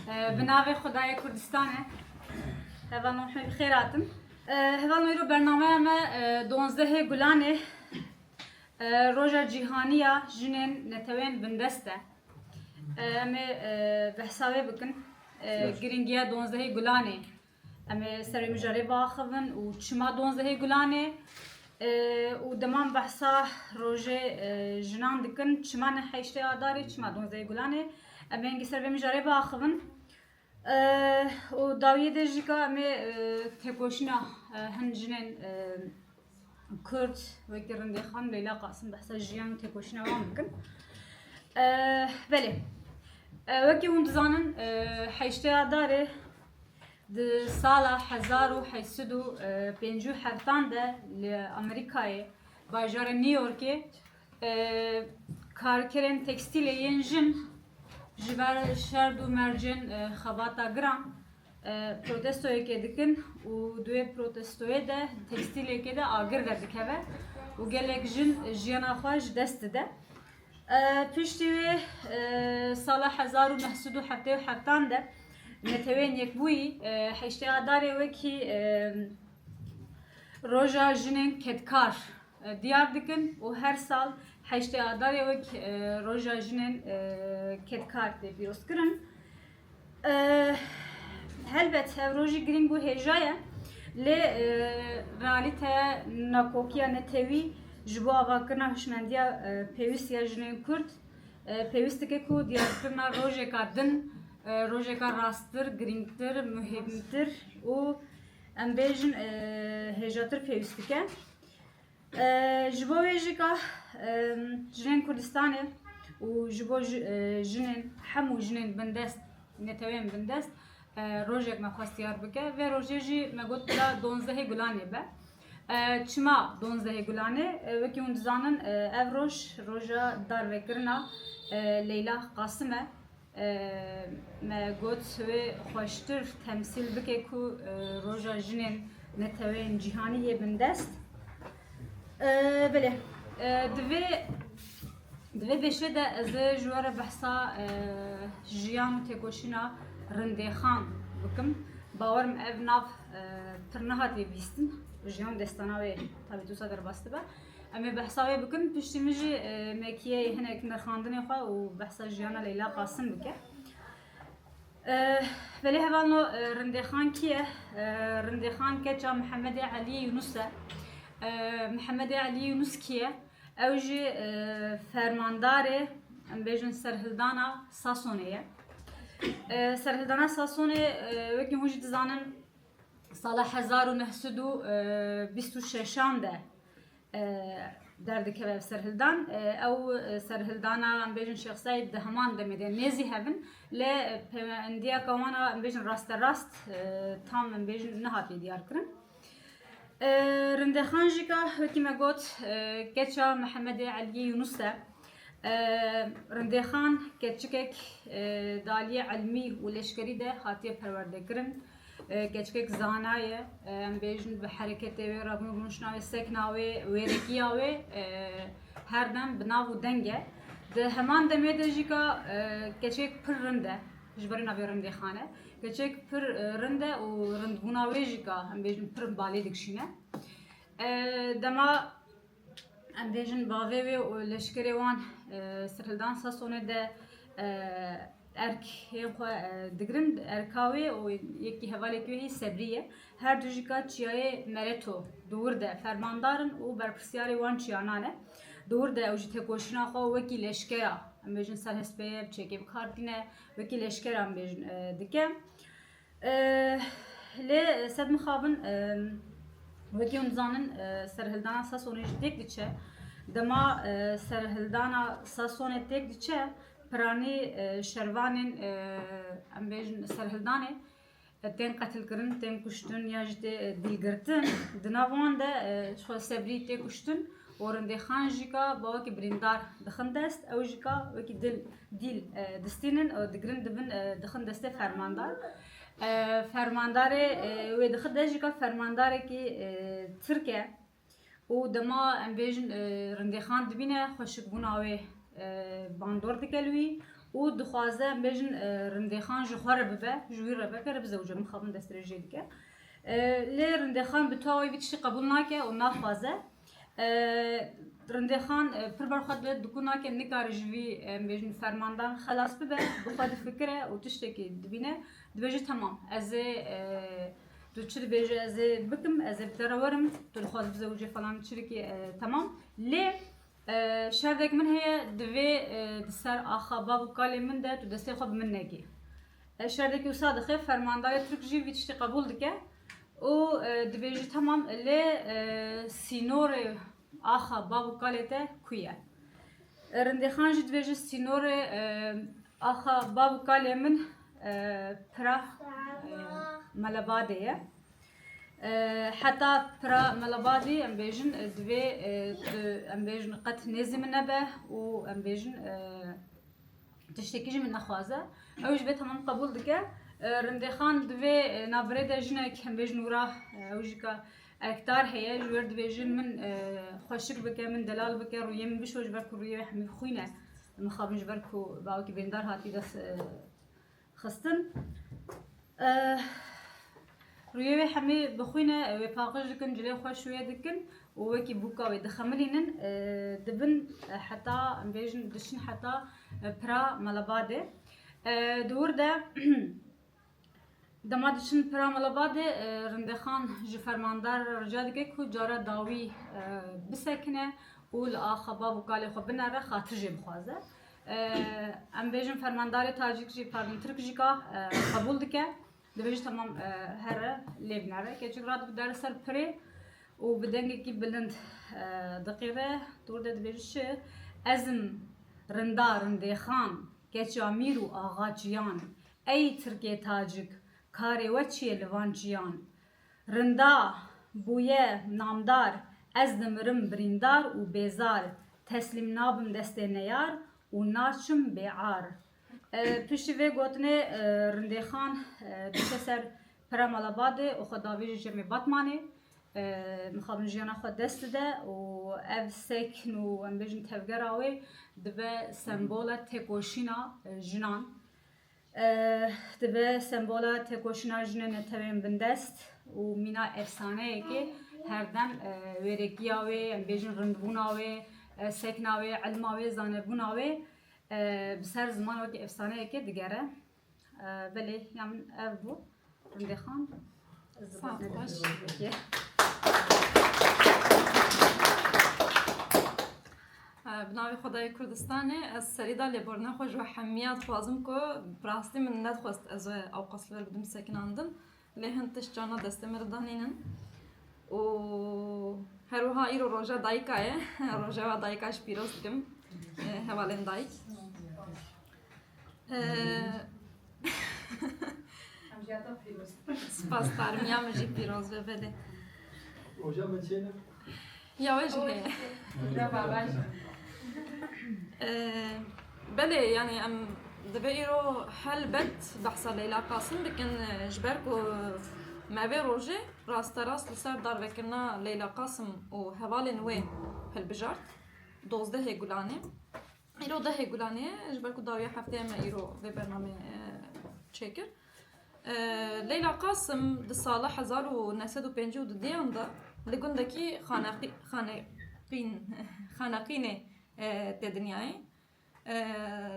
بناوی خدای کردستانه هوا نوحی بخیراتم هوا نویرو برنامه ما 12 گلانه روژا جیهانیه جنین نتوین بندسته اما بحسابه بکن گرینگیه 12 گلانه اما سری مجاری باخون و چما 12 گلانه و دمان بحثا روژه جنان دکن چما نحیشته آداری چما 12 گلانه اما انگی سر مجاری باخون و داویه دیجی که اما تکوشنا هن جنین کرد و کرنده خان لیلا قاسم بحثا جیان تکوشنا وام بکن بله وکی هم دزانن حیشته آداره د سال 1857 ده لامریکای باجار نیویورکی کارکرین تکستیل ینجن جبر شرد و مرجن خواتا گرام پروتستوی که دکن و دوی پروتستوی ده تکستیلی که ده آگر ده دکه و گلک جن جیانا خواهش دست ده پشتی سال 1977 ده نتوین یک بوی حیشته آداره وکی روژا جنین کدکار دیار دکن و هر سال حیشته آداره وک روژا جنین کدکار ده بیروز کرن هلبت روژی گرینگو هجایه لی رالیته ناکوکیا نتوی جبو آوا کرنا هشمندیا پیوستیا جنین کرد پیوسته که کو دیار کرنا روژه کردن روژه کار راستر، گرینگتر، مهمتر و ام بیشن هجاتر پیوستی که جبوی که جنین کردستانه و جبو جنین همو جنین بندست نتوین بندست روژه که مخواستیار بکه و روژه جی مگوت بلا 12 گلانه به چما 12 گلانه وکی اون دزانن او روژه دار وکرنا لیلا قاسمه ما قلت سوي خوشتر تمثيل بكي كو روجا جنين نتوين جهانية بندست بله دوی بشه ده از جوار بحثا جیان و تکوشینا رنده خان بکم باورم او ناف پرنهاتی بیستن جیان دستاناوی تابی توسا در باسته با اما بحثاوی بکن پشتی مجی مکیه هنک نرخاندنی خواه و بحثا جیانا لیلا قاسم بکه ولی هوانو رنده خان کیه رنده خان که چا محمد علی یونسه محمد علی یونس کیه اوجی فرمانداره ام بیجن سرهلدانا ساسونیه سرهلدانا ساسونی وکی موجی دزانن سال 1926 ده دردك به سرهلدان او سرهلدانا ام بيجن شخصي دهمان دمدين نيزي هبن ل انديا كوانا ام بيجن راست تام ام بيجن نهاتي ديار كرن رنده خانجيكا وكيما قلت كتشا محمد علي يونسه رنده خان كتشكك دالي علمي ولشكري ده خاطيه پرورده كرن كتشكك زانايه ام بيجن بحركته و رابن بنشناوي سكناوي ويركياوي هر دم بناو دنگه ده همان دميدجيكا كتشكك پر رنده جبرنا بيرنده خانه كتشكك پر رنده و رند بناويجيكا ام بيجن پر بالي دكشينه دما ام بيجن باوي و لشكري وان سرهلدان ساسونه ده ارک هیخو دگرند ارکاوی و یکی حوالی که هی سبریه هر دوجیکا چیای مرتو دور ده فرماندارن و برپرسیاری وان چیانانه دور ده اوجی تکوشنا خو وکی لشکرا ام بیجن سر هسپه چکی بکارتینه وکی لشکرا ام بیجن دکه لی سد مخابن وکی اون زانن سرهلدانا ساسونه جدیک دیچه دما سرهلدانا ساسونه تک دیچه پرانی شروانین ام بیشن سرهلدانه تن قتل کردن تن کشتن یا جده دیلگرتن دنوان ده شو سبری تی کشتن ورنده خانجیکا با وکی بریندار دخن دست او جیکا وکی دیل دستینن و دگرن دبن دخن دسته فرماندار فرمانداره و دخن دجیکا فرمانداره کی ترکیه و دما ام بیشن رنده خان دبینه خوشک بناوی باندور دکلوی و دخوازه بیشن رندخان جخوار ببه جویر ببه که بزوجه مخابن دسترجی دیگه لی رندخان بتوی ویتشی قبول نکه و نخوازه رندخان پر برخواد بد دکونا که نکار جوی بیشن فرماندان خلاص ببه بخواد فکره و تشتکی دبینه دبیجه تمام از دوچه بیجه از بکم از بدرورم تو خواهد بزوجه فلان چریکی تمام لی شردك من هي دوی دسر آخا باب کالی من ده تو دسته خوب من نگی شردك وصادقه فرماندار ترک جی ویتشتی قبول دکه و دبیجه تمام لی سینور آخا باب کالی ته کویه رندی خان جد دبیجه سینور آخا باب کالی من پرا ملباده حتى برا ملابادي ام بيجن دوي ام بيجن قد نزم نبه و ام بيجن تشتكيجي من نخوازه اوج بيت تمام قبول دكه رندي خان دوي نابريده جنك ام بيجن وراه اوجكا اكتار هي جوير دبيجن من خوشك بك من دلال بك رويه من بشوج بركو رويه حمي خوينه مخابنج بركو باوكي بيندار هاتي دس خستن رويه حمي بخوينا وفاقج دكن جلي خوش شويه دكن ووكي بوكا ويدخملينن دبن حتى بيجن دشن حتى برا ملاباده دور ده دما دشن برا ملاباده رندخان جفرماندار رجا دكه كو جارا داوي بسكنه ول اخبا وقالي خو بنره خاطر جي بخوازه ام بيجن فرماندار تاجيك جي پارلمان ترک جيكا قبول دكه دبیش تمام هره لیب نره که چون راد بدار سر پره و بدنگی کی بلند دقیقه دور دبیش ازم رنده خان که چامیر و آغا جیان ای ترکیه تاجک کاری وچی لوان جیان رنده بویه نامدار از دمرم بریندار و بیزار تسلیم نابم دسته نیار و ناچم بیعار پشتی وی گوتنه رنده خان بسر پرا ملاباده و خداوی جمع باتمانه مخابن جیانا خود دست ده و اف سکن و ام بیجن تفگراوی دبه سمبولا تکوشینا جنان دبه سمبولا تکوشینا جنان تبین بندست و مینا افسانه که هر دم ویرگیاوی ام بیجن رندبوناوی سکناوی علماوی زانبوناوی بسر زمان وقتی افسانه که دیگره ولی یمن اف بو رنده خان سلام باش بناوی خدای کردستانه از سریدا لبرنا خوش و حمیات خوازم که براستی من ندخواست از او قصلر بدم سکناندن لهنتش جانا دسته مردانینن و هروها ایرو روژا دایکایه روژا و دایکاش پیروز دکم هوالین دایک سپاس دارم یا مجی پیروز ببده روژا بچه نه؟ یا وجه بله يعني ام دبيرو هل بد بحصل ليلى قاسم بكن جبركو ما بي روجي راست راست لسر دار بكرنا ليلى قاسم و هوالين وي هالبجارت دوزده هي قولاني ايرو ده هي قولاني جبركو داوية حفتة ما ايرو في برنامج تشيكر ليلى قاسم دي صالح 1950 دديان دا لقندكي خانقين تدنياي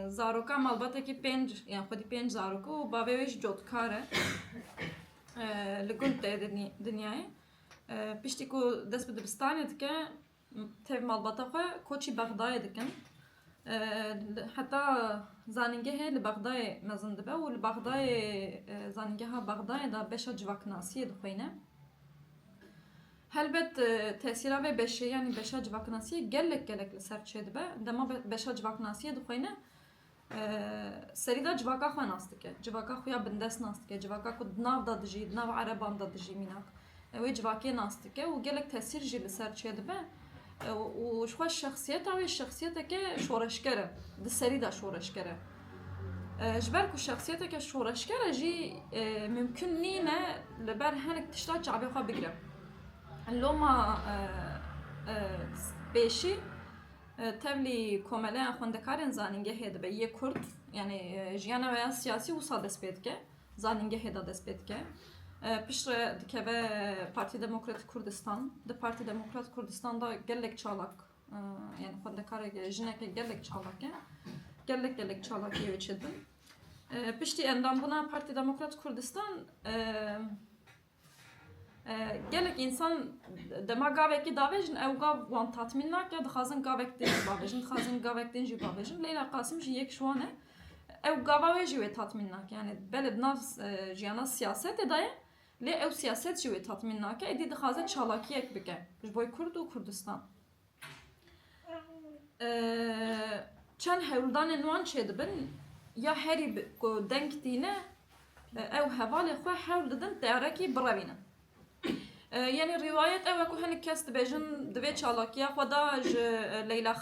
زاروكا مالباتكي بينج يعني خودي بينج زاروكو و بابيش جوتكاره لقند تدنياي بيشتيكو دس بدبستاني دكا تيف مالباتا خو كوتشي بغداي دكن حتى زانينجه لبغداي مزن دبا و لبغداي زانينجها بغداي دا بشا جواكناسي دخوينه هلبت تأثیرها به بشه یعنی بشه جواکناسی گلک لسر چه دبه دما بشه جواکناسی دخوینه سری دا جواکا خو ناست که جواکا خویا بندست ناست که جواکا کو دناو دادجی دناو عربان دادجی میناک و جواکی ناست که و گلک تأثیر جی لسر چه دبه و شو الشخصیت او الشخصیت که شورشکره د سری دا شورشکره جبركو الشخصيات که شورشکره جی ممکن نینه لبر هنك تشتاق شعبي خو بقرب اللوما بيشي تبلي كومالين خوندكارن زانينجه هيدا بيه كرد yani jiyana veya siyasi usa dest pê dike zanîngehê da dest pê dike piştre dikeve Parti Demokratik Kurdistan di Parti Demokratik Kurdistan da gelek çalak yani xwendekarek jineke gelek çalak e gelek çalak yê çêdin piştî endambûna Parti Demokratik Kurdistan gelek insan dema gavekî davêjin ew gav wan tatmîn nake dixwazin gavek din jî bavêjin dixwazin gavek din jî bavêjin Leyla Qasîm jî yek ji wan e ew gava wê jî wê tatmîn nake yani belê di nav jiyana siyasetê de ye lê ew siyaset jî wê tatmîn nake êdî dixwaze çalakiyek bike ji bo Kurd û Kurdistan çend hewldanên wan çêdibin ya herî ku denk tîne ew hevalê xwe hewl didin teyarekî birevînin yani rivayet ew ku hinek kes dibêjin divê çalakiya xwe da ji Leyla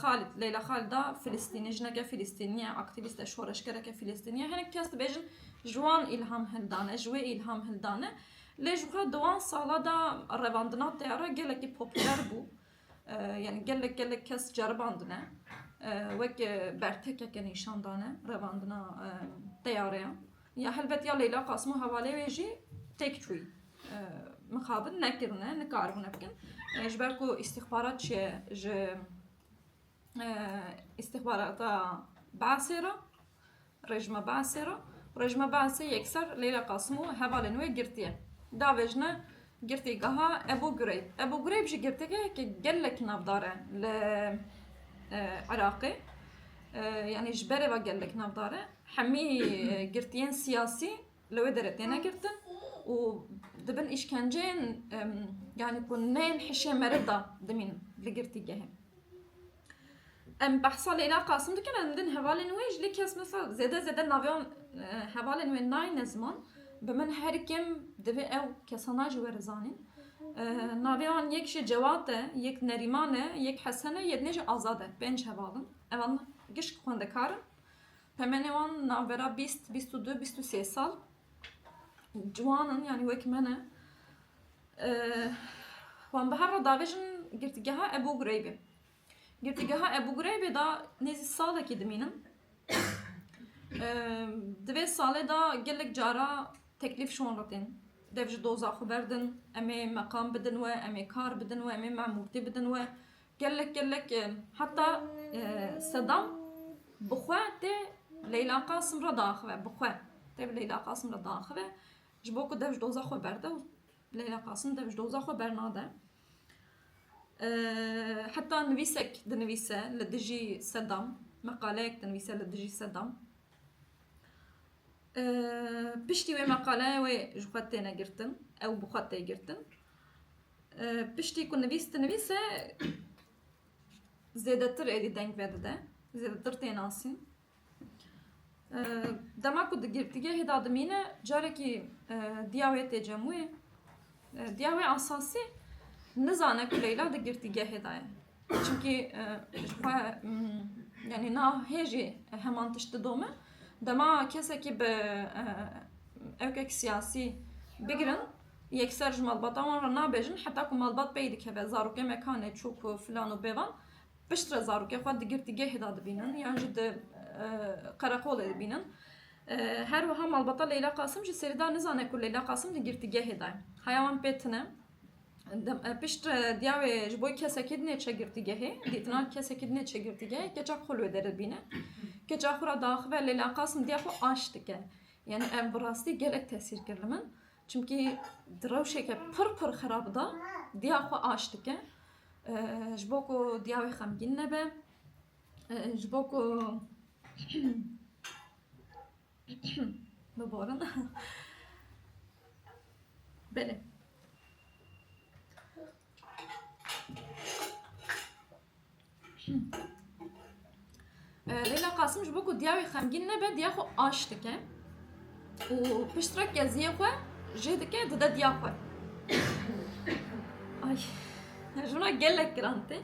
Xalid da Filistînî jineke Filistîniye aktivîst e şoreşgereke Filistîniye hinek kes dibêjin ji wan îlham hildane ji wê îlham hildane lê ji xwe di wan sala da revandina teyara gelekî popüler bû yani gelek kes ceribandine wek bertekeke nîşandane revandina teyareya ya helbet ya Leyla Qasîm û hevalê wê jî têk çûyî mixabin nekirine nikaribûne bikin ji ber ku îstixbarat çiye ji îstixbarata Beasê ra rejima Beasê yekser Leyla Qasîm û hevalên wê girtiye davêjine girtîgeha Ebu Gureyb jî girtîgeheke gelek navdar e li Iraqê yani ji berê ve gelek navdar e hemî girtiyên siyasî li wê derê têne girtin û dibin îşkenceyên yani ku neyên hişê merid da dimînin li girtîgehê em behsa Leyla Qasîm dikin em din hevalên wê ji lê kes mesela zêde naviyan hevalên wê nayîne ziman bi min her kim divê ew kesana ji we rizanîn naviyan yek jî Cewat e yek Nerîman e yek Hesen e yek jî Azad e pênc hevalin evan gişt xwendekarin pemenê wan navbera 22-23 sal ciwanin yani wek me ne wan bi her re davêjin girtîgeha Ebu Gureybê girtîgeha Ebu Gureybê da nêzî salekî dimînin divê salê da gelek cara teklîf şonretên dev ji doza xwe berdin em ê meqam bidin we em ê kar bidin we em ê memûrtî bidin we gelek heta Sedam bi xwe tê Leyla Qasîm re daxive bi xwe tê Leyla Qasîm re daxive ji bo ku dev ji doza xwe berde û Leyla Qasîm dev ji doza xwe bernade heta nivîsek dinivîse li dijî Sedam meqaleyek dinivîse li dijî Sedam piştî wê meqaleyê wê ji xwe têne girtin ew bi xwe tê girtin piştî ku nivîse zêdetir êdî denk vedide zêdetir tê nasîn dema ku di girtîgehê da dimîne carekî diya wê tê cemûyê diya wê asasî nizane ku Leyla di girtîgehê da ye çimkî ji xwe yani nahê jî heman tişt didome dema kesekî bi evkek siyasî bigirin yekser ji malbata wan re nabêjin heta ku malbat pey dikeve zarokê mekanê çûk filan û bêvan piştre zarokê xwe di girtîgehê da dibînin yan jî di qereqolê dibînin her wiha malbata Leyla Qasîm jî serî da nizane ku Leyla Qasîm di girtîgehê da ye heya wan pê tune piştre diya wê ji bo kesekî dinê çe girtîgehê dîtina kesekî dinê çe girtîgehê keça xwe li wê derê dibîne keça xwe ra daxive Leyla Qasîm diya xwe aş dike yani ev bi rastî gelek tesîr kir li min çimkî di rewşeke pir xerab da diya xwe aş dike ji bo ku diya wê xemgîn nebe ji bo ku biborin belê Leyla Qasîm ji bo ku diya wê xemgîn nebe diya xwe aş dike û piştre keziyê xwe jê dike dide diya xwe ay ji wana gelek giran tê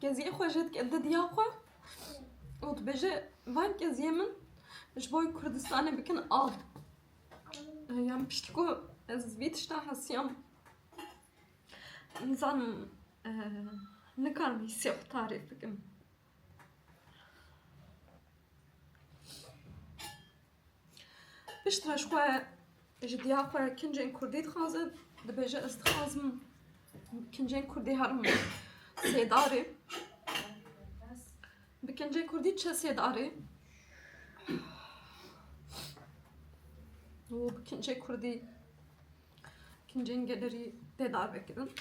geziye xojet kedi diya xwe û dibêje van geziye min ji bo Kurdistanê bikin av. Yani piştî ku ez vî tişta hesiyam nizanim nikarim hîsiya xwe tarîf bikim. Piştre ji xwe ji diya xwe kincên Kurdî dixwaze dibêje ez dixwazim kincên Kurdî herim sêdarê. Bi kincên Kurdî çi sêdarê û bi kincên Kurdî kincên gelerî têdar vekirin.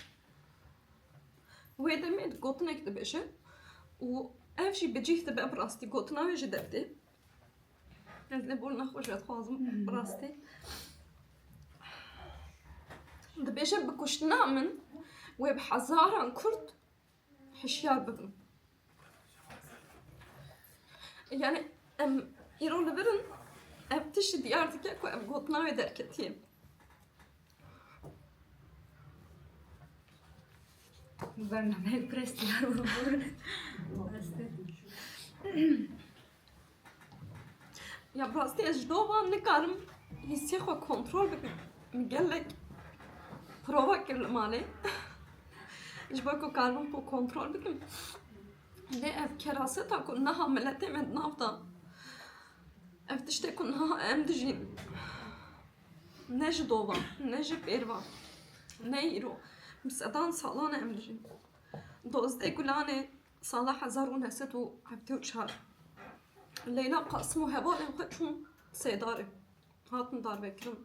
Wê demê gotinek dibêje û ev jî bi cih dibe bi rastî gotina wê ji devdê. Ez lêbor nexweş dixwazim bi rastî. Dibêje bi kuştina min wê bi hezaran Kurd hişyar bibin. Yani em îro li virin ev tiştî diyar dike ku ev gotina wê derketiye. برنامه پرستیار رو برن پرسته Ya bi rastî ez ji dovan nikarim hîsiyê xwe kontrol bikim. Gelek prova kir li malê ji bo ku karibim ku kontrol bikim. Lê ev keraseta ku niha miletê me di nav da ev tiştê ku niha em dijîn ne ji dovan ne ji pêrvan ne îro bi sedan salan em dijîn. Dozdê gulanê sala 1974 Leyla Qasım û hevalên xwe çûn sêdarê hatin darvekirin.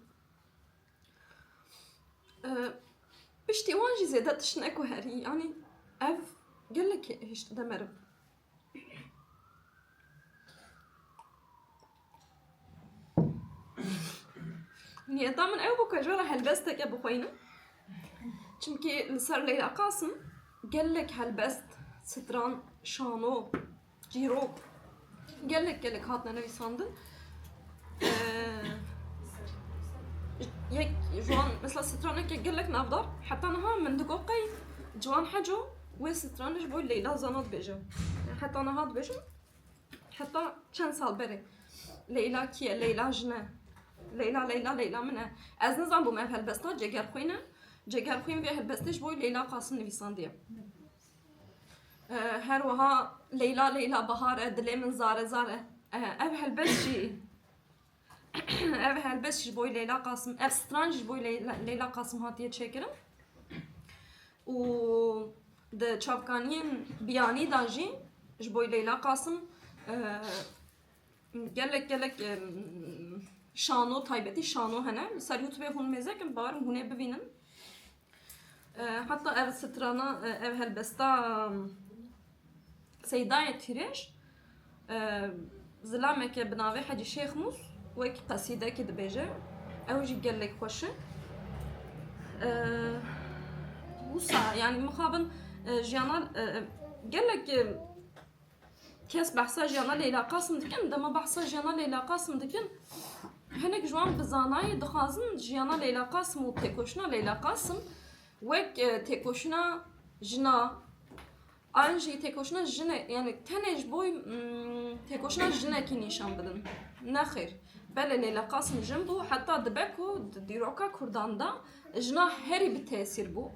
Piştî wan jî zêde tişt ku herî yani ev gelek hişt demerim. Niyeta min ew bû ku jara helbesteke bixwînim. Çimkî li ser Leyla Qasım gelek helbest, stran, şano, çîrok gelek hatine nivîsandin. Yek ciwan mesela straneke gelek navdar heta niha min digoqey ciwan heco wê stranê ji bo Leyla zana dibêje. Heta niha dibêjim heta çend sal berê Leyla kiye Leyla jine Leyla min e. Ez nizanbûm ev helbesta cegerxwîn e. Cegerxwîn vê helbestê ji bo Leyla Qasım nivîsandiye. Her wiha Leyla bahar e dilê min zare ev helbest jî ev helbest ji bo Leyla Qasım ev stran ji bo Leyla Qasım hatiye çêkirin û di çavkaniyên biyanî da jî ji bo Leyla Qasım gelek şano taybetî şano hene li ser YouTubeê hûn mêzekin barim hûn ê bibînin. Hatta ev strana ev helbesta Seydayê Tîrêj zilameke bi navê Hecî Şêx Mus wek qesîdekê dibêje ew jî gelek xweş e. Wisa yani mixabin jiyana gelek kes behsa jiyana Leyla Qasım dikin dema behsa jiyana Leyla Qasım dikin hinek ciwan bi zanayê dixwazin jiyana Leyla Qasım û têkoşina Leyla Qasım wek têkoşina jina an jî têkoşina jine yani tenê ji bo têkoşina jinekî nîşan bidin. Nexêr belê Leyla Qasım jin bû heta dibe ku di dîroka Kurdan da jina herî bi tesîr bû.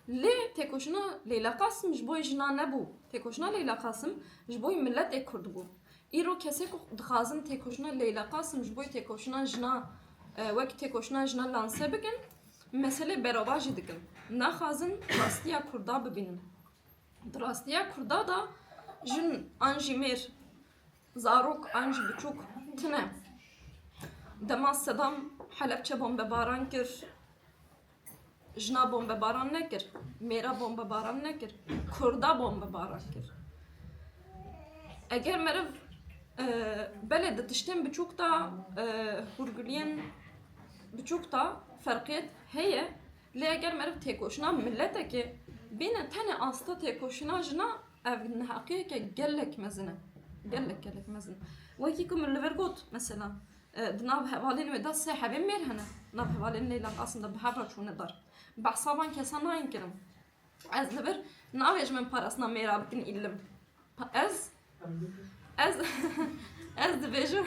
Lê têkoşina Leyla Qasım ji bo jina nebû. Têkoşina Leyla Qasım ji bo milletê Kurd bû. Îro kesê ku dixwazin têkoşina Leyla Qasım ji bo têkoşina jina wek têkoşina jina lanse bikin mesele berava jî dikin. Naxwazin rastiya Kurda bibînin. Di rastiya Kurda da jin an jî mêr zarok an jî biçûk tune. Dema Sedam Helepçe bombebaran kir. Jina bombebaran nekir. Mêra bombebaran nekir. Kurda bombebaran kir. Eger meriv belê di tiştên biçûk da hûrgiliyên biçûk da ferqiyet heye lê eger meriv têkoşina milletekê bîne tenê asta têkoşina jina ev neheqiyeke gelek mezin e. Gelek mezin. Wekî ku min li vir got mesela di nav hevalên wê da sê hevên mêr hene. Nav hevalên Leyla Qasım da bi hev re çûne dar. Behsa van kesan nayên kirin. Ez libir navêj min parastina mêra bikin îlim. Ez dibêjim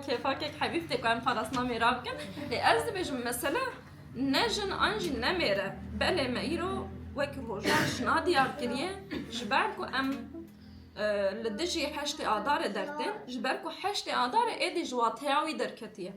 kêfakek hebîb tê ku em parastina mêra bikin. Ez dibêjim mesela ne jin an jî ne mêre. Belê me îro wek rojan jina diyar kiriye ji ber ku em li dijî heştê adarê dertên ji ber ku heştê adarê êdî ji wateya wî derketiye.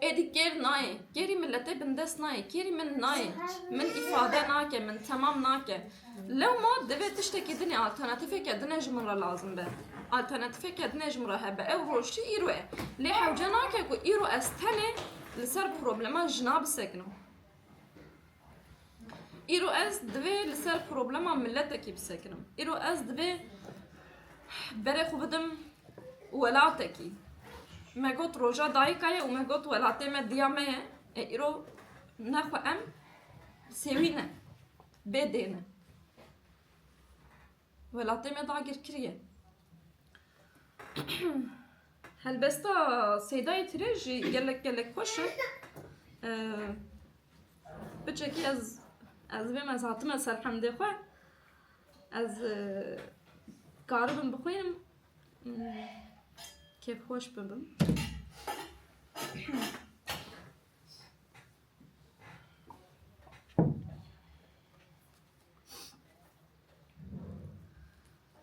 Êdî gêr nayê, gêrî milletê bindest nayê, gêrî min nayê, min îfade nake, min temam nake. Lewma divê tiştekî dinê alternatîfeke dinê ji min re lazim be. Alternatîfeke dinê ji min re hebe. Ew rojtî îro ye. Lê hewce nake ku îro ez tenê li ser problema jina bisekinim. Îro ez divê li ser problema milletekî bisekinim. Îro ez divê berê xwe bidim welatekî. Me got roja dayika ye û me got welatê me diya me ye. Îro nexwe em sêwîne, bêdêne. Welatê me dagir kiriye. Helbesta Seydayê tirê jî gelek xweş e. Biçekî ez vê me hatime ser hemdê xwe. Ez karibim bixwînim. Kêfxweş bibim.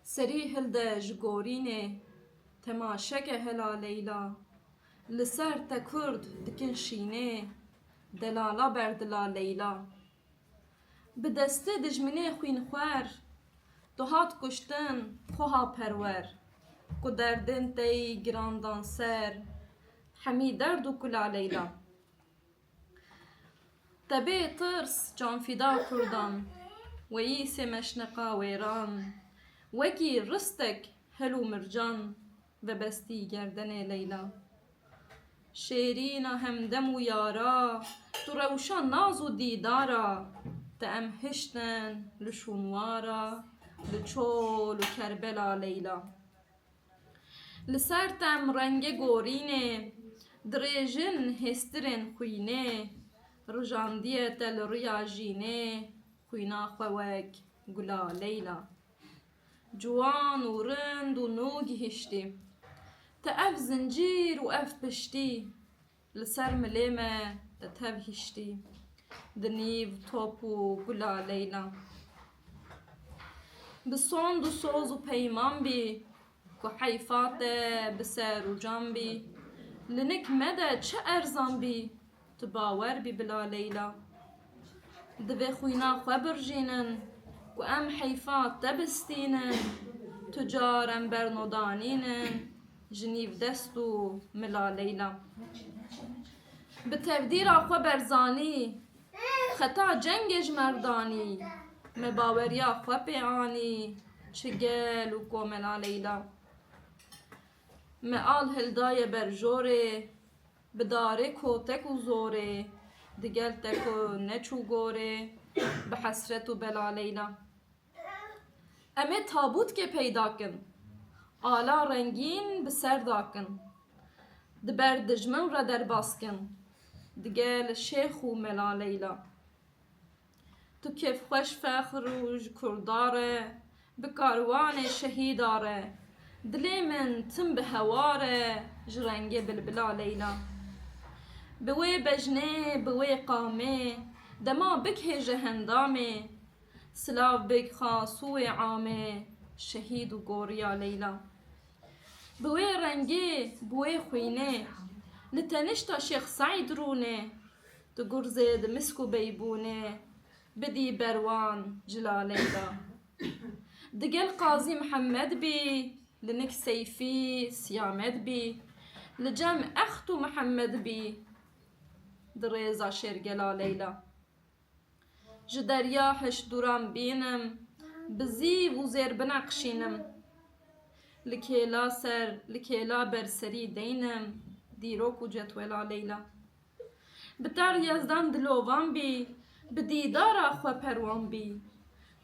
Serî hilde ji gorînê temaşeke hela Leyla. Li ser te Kurd dikin şînê delala berdila Leyla. Bi destê dijminê xwînxwer tu hat kuştin xweha perwer. Ku derdên te yî girandan ser hemî derd û kula Leyla. Te bê tirs canfîda Kurdan weyî sê meşneqa wêran. Wekî ristek hel û mircan vebestî gerdenê Leyla. Şêrîna hemdem û yara tu rewşa naz û dîdara. Te em hiştin li şûnwara li çol û Kerbela Leyla. Li ser te em rengê gorînê dirêjin hêstirên xwînê. Rijandiye te li riya jînê xwîna xwe wek gula Leyla. Ciwan û rind û nû gihîştî te ev zincîr û ev piştî. Li ser milê me te tev hîştî di nîv top û gula Leyla. Bi sond û soz û peyman bî ku heyfa te bi ser û can bî. Li nik me de çi erzan bî tu bawer bî bila Leyla. Divê xwîna xwe birjînin ku em heyfa te bistînin. Tu car em bernodanînin ji nîv dest û mila Leyla. Bi tevdîra xwe berzanî xeta cengê ji merdanî. Me baweriya xwe pê anî çi gel û komela Leyla. Me al hildaye berjorê bi darê kotek û zorê. Digel te ku neçû gorê bi hesret û bela Leyla. Em ê tabûtkê peyda kin ala rengîn bi ser dakin. Di ber dijmin re derbas kin digel şêx û mela Leyla. Tu kêfxweş fexr û ji Kurdar e bi karwanê şehîdar e. Dilê min tim bi hewar e ji rengê bilbila Leyla. Bi wê bejnê bi wê qamê dema bikhêje hendamê. Silav bigxa sûyê amê şehîd û goriya Leyla. Bi wê rengê bi wê xwînê li tenişta Şêx Saîd rûnê. Tu gurzê di misk û beybûnê bidî berwan cila Leyla. Digel Qazî Mihemed bî li nik Seyfî Siyamed bî. Li cem Ext û Mihemed bî di rêza şêrgela Leyla. Ji derya hişdûran bînim bi zîv û zêrbina qişînim. Li kêla ser li kêla berserî deynim dîrok û cetwela Leyla. Bi ter Yezdan dilovan bî bi dîdara xwe perwan bî.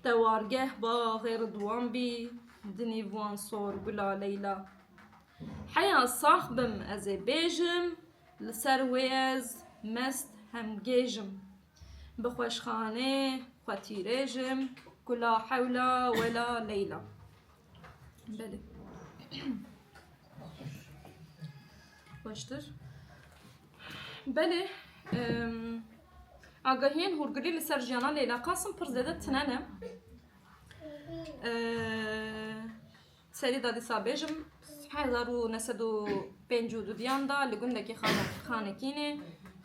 Te wargeh baxê Ridwan bî di nîv wan sor gula Leyla. Heya sax bim ez ê bêjim li ser wê ez mest hemgêjim. Bi xweşxanê خاطي ريجم كلا حول ولا ليلة. بله باشتر. بله آگاهین هورگری لسر جیانا لیلا قاسم پر زده تنانه سری دادی سابیجم 1952 دیاندا لگوندکی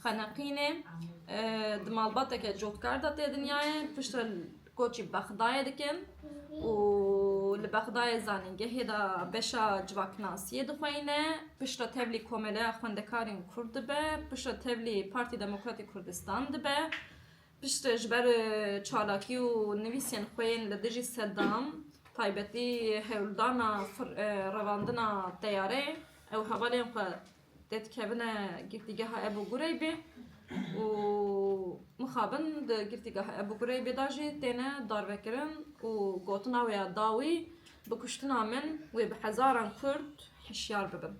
خانقینه دمالباته که جوتکار داته دنیای پشت کوچی بخدای دکن و لبخدای زانینگه هدا بشا جواکناسیه دخوینه پشت تبلی کومله خوندکارین کرد به پشت تبلی پارتی دموکراتی کردستان به پشت جبر چالاکی و نویسین خوین لدجی صدام تایبتی هولدانا رواندنا تیاره او حوالیم خوا دید کبنه گرتیگه ها ابو گریبه و مخابن ده گرتیگه ابو گریبه داجی تینه داروکرن و گوتنا ویا داوی بکشتنا من و به هزاران کرد حشیار ببن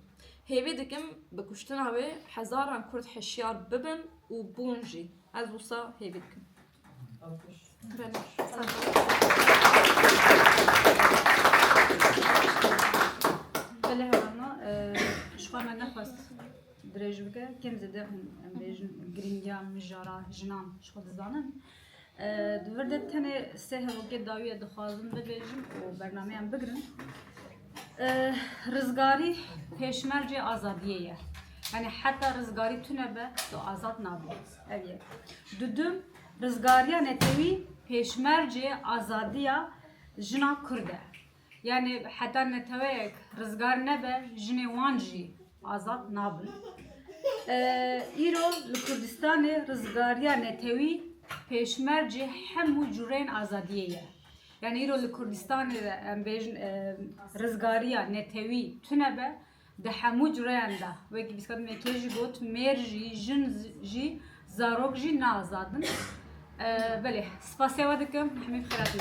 هیوی دکم بکشتنا و هزاران کرد حشیار ببن و بونجی از وسا هیوی دکم بله هرانا شخوا من نخواست درێژ بکە کەم زەدە ئەم بێژن گرنگیان مژارا ژنان شخوا دەزانن دووردە تەنێ سێ هەوڵکێ داویە دەخوازم ببێژم و بەرنامەیان بگرن ڕزگاری پێشمەرجێ ئازادیەیە یعنی حتا ڕزگاری تونە بە تۆ ئازاد نابێ ئەو یەک دوودوم ڕزگاریە نەتەوی پێشمەرجێ ئازادیە ژنا کوردە yani hatta netewek rizgar nebe jine wan jî azad nabin. İro li Kurdistanê rizgariya netewî pêşmercê hemû cûreyên azadiyê ye. Yani îro li Kurdistanê de em bêjin rizgariya netewî tune be di hemû cûreyan de wekî bîskadin mekê jî got mêr jî jin jî zarok jî neazadin. Belê spasiya we dikim hemî xêratî